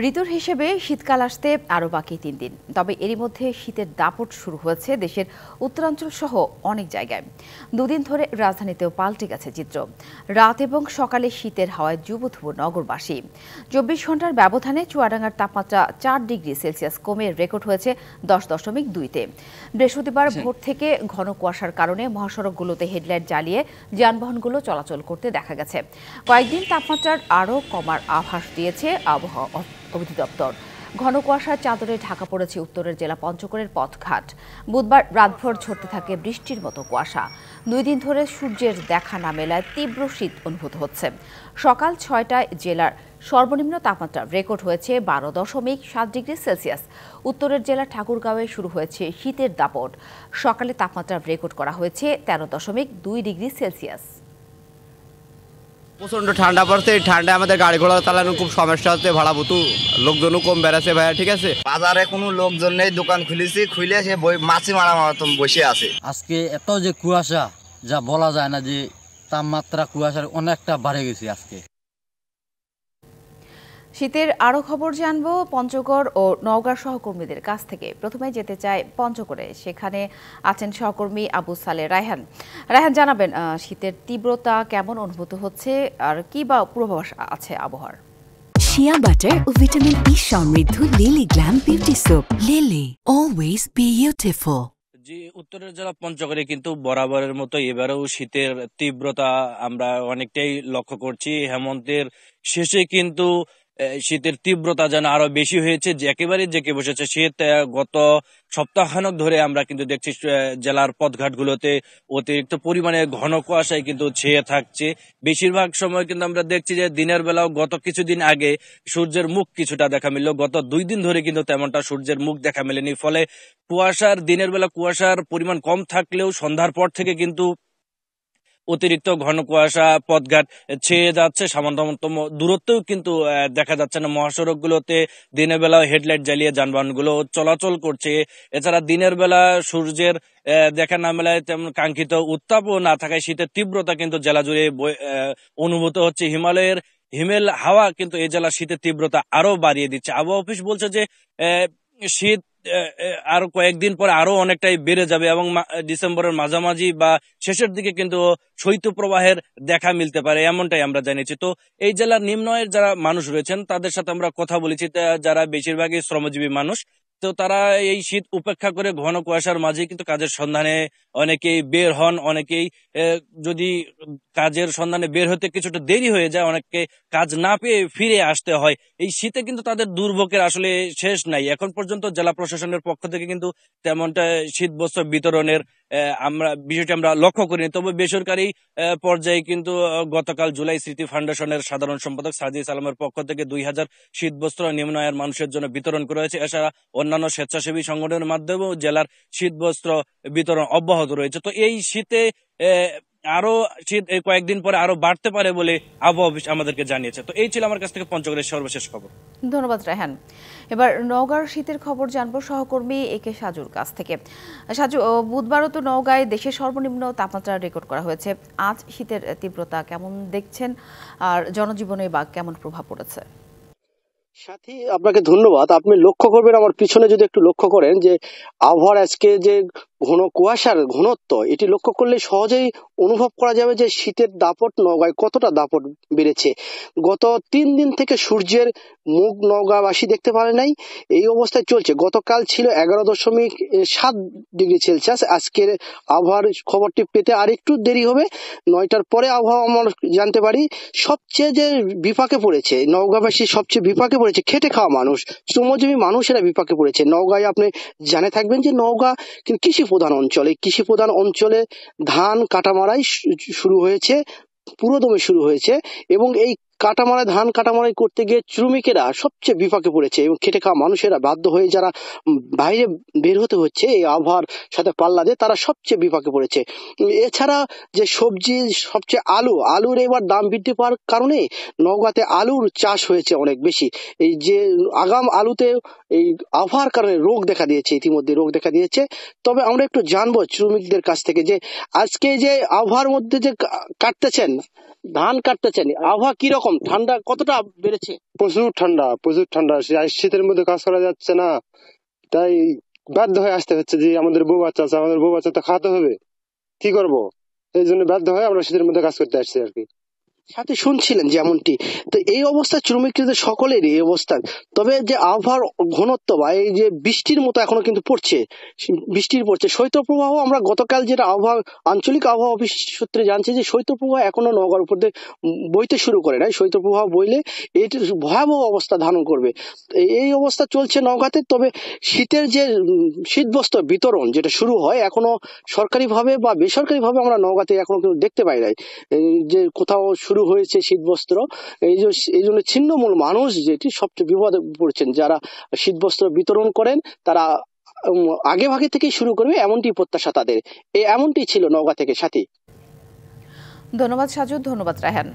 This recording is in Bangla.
ঋতুর হিসেবে শীতকাল আসতে আরও বাকি ৩ দিন। তবে এরই মধ্যে শীতের দাপট শুরু হয়েছে দেশের উত্তরাঞ্চল সহ অনেক জায়গায়। দুদিন ধরে রাজধানীতেও পাল্টে গেছে চিত্র। রাত এবং সকালে শীতের হাওয়ায় জুবুথুবু নগরবাসী। ২৪ ঘন্টার ব্যবধানে চুয়াডাঙ্গার তাপমাত্রা ৪ ডিগ্রি সেলসিয়াস কমে রেকর্ড হয়েছে ১০.২-তে। বৃহস্পতিবার ভোর থেকে ঘন কুয়াশার কারণে মহাসড়কগুলোতে হেডলাইট জ্বালিয়ে যানবাহনগুলো চলাচল করতে দেখা গেছে। কয়েকদিন তাপমাত্রার আরও কমার আভাস দিয়েছে আবহাওয়া অধিদপ্তর। ঘন কুয়াশার চাদরে ঢাকা পড়েছে উত্তরের জেলা পঞ্চগড়ের পথঘাট। বুধবার রাতভর ঝরতে থাকে বৃষ্টির মতো কুয়াশা। ২ দিন ধরে সূর্যের দেখা না মেলায় তীব্র শীত অনুভূত হচ্ছে। সকাল ৬টায় জেলার সর্বনিম্ন তাপমাত্রা রেকর্ড হয়েছে ১২.৭ ডিগ্রি সেলসিয়াস। উত্তরের জেলা ঠাকুরগাঁওয়ে শুরু হয়েছে শীতের দাপট। সকালে তাপমাত্রা রেকর্ড করা হয়েছে ১৩.২ ডিগ্রি সেলসিয়াস। প্রচন্ড ঠান্ডা পড়ছে। এই ঠান্ডায় আমাদের গাড়ি ঘোড়া চালানো খুব সমস্যা হচ্ছে। ভাড়া ভুতু লোকজনও কম বেড়াচ্ছে ভাইয়া, ঠিক আছে। বাজারে কোনো লোকজন নেই, দোকান খুলেছি, খুলে সে মাছি মারা মতন বসে আছে। আজকে এত যে কুয়াশা, যা বলা যায় না, যে তাপমাত্রা কুয়াশার অনেকটা বাড়ে গেছে আজকে। শীতের আরও খবর জানবো পঞ্চগড় ও নওগাঁর সহকর্মীদের কাছ থেকে। প্রথমে যেতে চাই পঞ্চগড়ে, সেখানে আছেন সহকর্মী আবু সালে রায়হান। রায়হান, জানাবেন শীতের তীব্রতা কেমন অনুভূত হচ্ছে আর কি বা পূর্বাভাস আছে আবহাওয়ার? শিয়া বাটার ও ভিটামিন ই সমৃদ্ধ Lily glam beauty soap. Lily, always beautiful. জি, উত্তরের জেলা পঞ্চগড়ে কিন্তু বরাবরের মতো এবারেও শীতের তীব্রতা আমরা অনেকটাই লক্ষ্য করছি। হেমন্তের শেষে কিন্তু শীতের তীব্রতা যেন আরো বেশি হয়েছে, যে একেবারে জেঁকে বসেছে শীত। গত সপ্তাহখানেক ধরে আমরা কিন্তু দেখছি জেলার পথঘাটগুলোতে অতিরিক্ত পরিমাণে ঘন কুয়াশায় কিন্তু ছেয়ে থাকছে। বেশিরভাগ সময় কিন্তু আমরা দেখছি যে দিনের বেলাও গত কিছুদিন আগে সূর্যের মুখ কিছুটা দেখা মিলল, গত ২ দিন ধরে কিন্তু তেমনটা সূর্যের মুখ দেখা মেলেনি। ফলে দিনের বেলা কুয়াশার পরিমাণ কম থাকলেও সন্ধ্যার পর থেকে কিন্তু অতিরিক্ত ঘন কুয়াশা পথঘাট ছেয়ে যাচ্ছে। সামান্যতম দূরত্বেও কিন্তু দেখা যাচ্ছে না। মহাসড়কগুলোতে দিনের বেলা হেডলাইট জ্বালিয়ে যানবাহনগুলো চলাচল করছে। এছাড়া দিনের বেলা সূর্যের দেখা না মেলায় তেমন কাঙ্ক্ষিত উত্তাপও না থাকায় শীতের তীব্রতা কিন্তু জেলা জুড়ে অনুভূত হচ্ছে। হিমেল হাওয়া কিন্তু এই জেলার শীতের তীব্রতা আরো বাড়িয়ে দিচ্ছে। আবহাওয়া অফিস বলছে যে শীত আরো কয়েকদিন পরে আরো অনেকটাই বেড়ে যাবে এবং ডিসেম্বরের মাঝামাঝি বা শেষের দিকে কিন্তু শৈত্যপ্রবাহের দেখা মিলতে পারে, এমনটাই আমরা জানিয়েছি। তো এই জেলার নিম্ন আয়ের যারা মানুষ রয়েছেন তাদের সাথে আমরা কথা বলেছি, যারা বেশিরভাগই শ্রমজীবী মানুষ। তো তারা এই শীত উপেক্ষা করে ঘন কুয়াশার মাঝে কিন্তু কাজের সন্ধানে অনেকেই বের হন। অনেকেই যদি কাজের সন্ধানে বের হতে কিছুটা দেরি হয়ে যায়, অনেককে কাজ না পেয়ে ফিরে আসতে হয়। এই শীতে কিন্তু তাদের দুর্ভোগের আসলে শেষ নাই। এখন পর্যন্ত জেলা প্রশাসনের পক্ষ থেকে কিন্তু তেমনটা শীত বস্ত্র বিতরণের বিষয়টি আমরা লক্ষ্য করিনি। তবে বেসরকারি পর্যায়ে কিন্তু গতকাল জুলাই স্মৃতি ফাউন্ডেশনের সাধারণ সম্পাদক সাজিদ আলমের পক্ষ থেকে ২,০০০ শীত বস্ত্র নিম্ন আয়ের মানুষের জন্য বিতরণ করা হয়েছে। এছাড়া অন্যান্য স্বেচ্ছাসেবী সংগঠনের মাধ্যমেও জেলার শীত বস্ত্র বিতরণ অব্যাহত রয়েছে। তো এই শীতে আরো শীত কয়েকদিন পরে আরো বাড়তে পারে বলে আবহাওয়া অফিস আমাদেরকে জানিয়েছে। তো এই ছিল আমার কাছ থেকে পঞ্চগড়ের সর্বশেষ খবর। ধন্যবাদ রায়হান। এবার নওগাঁর শীতের খবর জানবো সহকর্মী একে সাজুর কাছ থেকে। সাজু, বুধবারও তো নওগাঁয় দেশের সর্বনিম্ন তাপমাত্রা রেকর্ড করা হয়েছে। আজ শীতের তীব্রতা কেমন দেখছেন আর জনজীবনে বা কেমন প্রভাব পড়েছে? সাথী, আপনাকে ধন্যবাদ। আপনি লক্ষ্য করবেন আমার পিছনে যদি একটু লক্ষ্য করেন যে আবহাওয়ার আজকে যে ঘন কুয়াশার ঘনত্ব, এটি লক্ষ্য করলে সহজেই অনুভব করা যাবে যে শীতের দাপট নওগাঁয় কতটা দাপট বেড়েছে। গত ৩ দিন থেকে সূর্যের মুখ নওগাঁবাসী দেখতে পারে নাই, এই অবস্থায় চলছে। গতকাল ছিল ১১.৭ ডিগ্রি সেলসিয়াস। আজকের আবহাওয়ার খবরটি পেতে আর একটু দেরি হবে, ৯টার পরে আবহাওয়া আমরা জানতে পারি। সবচেয়ে যে বিপাকে পড়েছে নওগাঁবাসী, সবচেয়ে বিপাকে পড়েছে খেটে খাওয়া মানুষ, শ্রমজীবী মানুষেরা বিপাকে পড়েছে। নওগাঁয় আপনি জানে থাকবেন যে নওগাঁ কিন্তু কৃষি প্রধান অঞ্চল। এই কৃষি প্রধান অঞ্চলে ধান কাটামারাই শুরু হয়েছে, পুরোদমে শুরু হয়েছে, এবং এই ধান কাটামারাই করতে গিয়ে শ্রমিকেরা সবচেয়ে বিপাকে পড়েছে এবং খেটে খাওয়া মানুষেরা বাধ্য হয়ে যারা বাইরে বের হতে হচ্ছে এই আবহাওয়ার সাথে পাল্লা দিয়ে, তারা সবচেয়ে বিপাকে পড়েছে। এছাড়া যে সবজি, সবচেয়ে আলুর এবার দাম বৃদ্ধি পাওয়ার কারণে নওগাঁতে আলুর চাষ হয়েছে অনেক বেশি। এই যে আগাম আলুতে এই আবহাওয়ার কারণে রোগ দেখা দিয়েছে, ইতিমধ্যে রোগ দেখা দিয়েছে। তবে আমরা একটু জানবো শ্রমিকদের কাছ থেকে যে আজকে যে আবহাওয়ার মধ্যে যে কাটতেছেন, ধান কাটতেছেন, আবহাওয়া কিরকম, ঠান্ডা কতটা বেড়েছে? প্রচুর ঠান্ডা, প্রচুর ঠান্ডা। শীতের মধ্যে কাজ করা যাচ্ছে না, তাই বাধ্য হয়ে আসতে হচ্ছে যে আমাদের বউ বাচ্চা আছে, আমাদের বউ বাচ্চা তো খাওয়াতে হবে, কি করব, এই জন্য বাধ্য হয়ে আমরা শীতের মধ্যে কাজ করতে আসছি আর কি। সাথে শুনছিলেন যেমনটি, তো এই অবস্থা শ্রমিকদের সকলেরই এই অবস্থা। তবে যে আবহাওয়ার ঘনত্ব বা এই যে বৃষ্টির মতো এখনো কিন্তু পড়ছে, বৃষ্টির পড়ছে শৈত্যপ্রবাহ। আমরা গতকাল যেটা আবহাওয়া আঞ্চলিক আবহাওয়া অফিস সূত্রে জানছি যে শৈত্যপ্রবাহ এখনো নওগাঁর উপর দিয়ে বইতে শুরু করে নাই। শৈত্যপ্রবাহ বইলে এটি ভয়াবহ অবস্থা ধারণ করবে। এই অবস্থা চলছে নওগাঁতে। তবে শীতের যে শীতবস্ত্র বিতরণ যেটা শুরু হয়, এখনো সরকারিভাবে বা বেসরকারিভাবে আমরা নওগাঁতে এখনো কিন্তু দেখতে পাই নাই যে কোথাও শুরু হয়েছে শীতবস্ত্র। এই জন্য ছিন্নমূল মানুষ যেটি সবচেয়ে বিপদে পড়ছেন, যারা শীতবস্ত্র বিতরণ করেন তারা আগে ভাগে থেকেই শুরু করবে এমনটি প্রত্যাশা তাদের। এমনটি ছিল নওগাঁ থেকে। সাথী, ধন্যবাদ সাজু, ধন্যবাদ রায়হান।